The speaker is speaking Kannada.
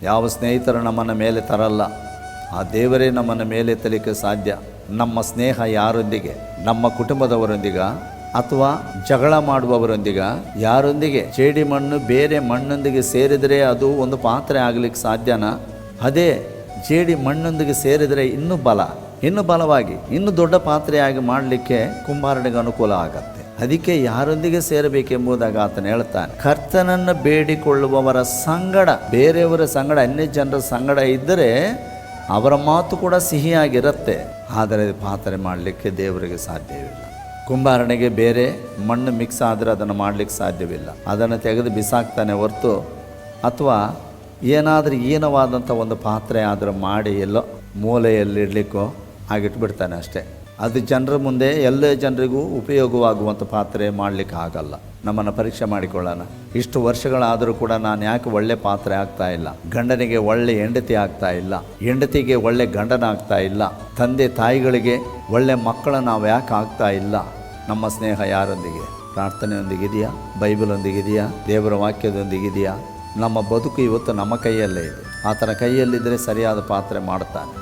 ಯಾವ ಸ್ನೇಹಿತರು ನಮ್ಮನ್ನು ಮೇಲೆ ತರಲ್ಲ, ಆ ದೇವರೇ ನಮ್ಮನ್ನು ಮೇಲೆ ತಲಿಕ್ಕೆ ಸಾಧ್ಯ. ನಮ್ಮ ಸ್ನೇಹ ಯಾರೊಂದಿಗೆ? ನಮ್ಮ ಕುಟುಂಬದವರೊಂದಿಗ ಅಥವಾ ಜಗಳ ಮಾಡುವವರೊಂದಿಗ? ಯಾರೊಂದಿಗೆ? ಜೇಡಿ ಮಣ್ಣು ಬೇರೆ ಮಣ್ಣೊಂದಿಗೆ ಸೇರಿದರೆ ಅದು ಒಂದು ಪಾತ್ರೆ ಆಗಲಿಕ್ಕೆ ಸಾಧ್ಯನಾ? ಅದೇ ಜೇಡಿ ಮಣ್ಣೊಂದಿಗೆ ಸೇರಿದರೆ ಇನ್ನೂ ಬಲವಾಗಿ ಇನ್ನೂ ದೊಡ್ಡ ಪಾತ್ರೆಯಾಗಿ ಮಾಡಲಿಕ್ಕೆ ಕುಂಬಾರನಿಗೆ ಅನುಕೂಲ ಆಗತ್ತೆ. ಅದಕ್ಕೆ ಯಾರೊಂದಿಗೆ ಸೇರಬೇಕೆಂಬುದಾಗಿ ಆತನು ಹೇಳ್ತಾನೆ, ಕರ್ತನನ್ನು ಬೇಡಿಕೊಳ್ಳುವವರ ಸಂಗಡ, ಬೇರೆಯವರ ಸಂಗಡ, ಅನ್ಯ ಜನರ ಸಂಗಡ ಇದ್ದರೆ ಅವರ ಮಾತು ಕೂಡ ಸಿಹಿಯಾಗಿರುತ್ತೆ, ಆದರೆ ಪಾತ್ರೆ ಮಾಡಲಿಕ್ಕೆ ದೇವರಿಗೆ ಸಾಧ್ಯವಿಲ್ಲ. ಕುಂಬಾರನಿಗೆ ಬೇರೆ ಮಣ್ಣು ಮಿಕ್ಸ್ ಆದರೆ ಅದನ್ನು ಮಾಡಲಿಕ್ಕೆ ಸಾಧ್ಯವಿಲ್ಲ. ಅದನ್ನು ತೆಗೆದು ಬಿಸಾಕ್ತಾನೆ ಹೊರತು, ಅಥವಾ ಏನಾದರೂ ಹೀನವಾದಂಥ ಒಂದು ಪಾತ್ರೆ ಆದರೂ ಮಾಡಿ ಎಲ್ಲೋ ಮೂಲೆಯಲ್ಲಿಡಲಿಕ್ಕೋ ಆಗಿಟ್ಬಿಡ್ತಾನೆ ಅಷ್ಟೇ. ಅದು ಜನರ ಮುಂದೆ ಎಲ್ಲ ಜನರಿಗೂ ಉಪಯೋಗವಾಗುವಂಥ ಪಾತ್ರೆ ಮಾಡಲಿಕ್ಕೆ ಆಗಲ್ಲ. ನಮ್ಮನ್ನು ಪರೀಕ್ಷೆ ಮಾಡಿಕೊಳ್ಳೋಣ. ಇಷ್ಟು ವರ್ಷಗಳಾದರೂ ಕೂಡ ನಾನು ಯಾಕೆ ಒಳ್ಳೆ ಪಾತ್ರೆ ಆಗ್ತಾ ಇಲ್ಲ? ಗಂಡನಿಗೆ ಒಳ್ಳೆ ಹೆಂಡತಿ ಆಗ್ತಾ ಇಲ್ಲ, ಹೆಂಡತಿಗೆ ಒಳ್ಳೆ ಗಂಡನ ಆಗ್ತಾ ಇಲ್ಲ, ತಂದೆ ತಾಯಿಗಳಿಗೆ ಒಳ್ಳೆ ಮಕ್ಕಳು ನಾವು ಯಾಕೆ ಆಗ್ತಾ ಇಲ್ಲ? ನಮ್ಮ ಸ್ನೇಹ ಯಾರೊಂದಿಗೆ? ಪ್ರಾರ್ಥನೆಯೊಂದಿಗಿದೆಯಾ? ಬೈಬಲೊಂದಿಗಿದೆಯಾ? ದೇವರ ವಾಕ್ಯದೊಂದಿಗಿದೆಯಾ? ನಮ್ಮ ಬದುಕು ಇವತ್ತು ನಮ್ಮ ಕೈಯಲ್ಲೇ ಇದೆ. ಆತನ ಕೈಯಲ್ಲಿದ್ದರೆ ಸರಿಯಾದ ಪಾತ್ರೆ ಮಾಡ್ತಾನೆ.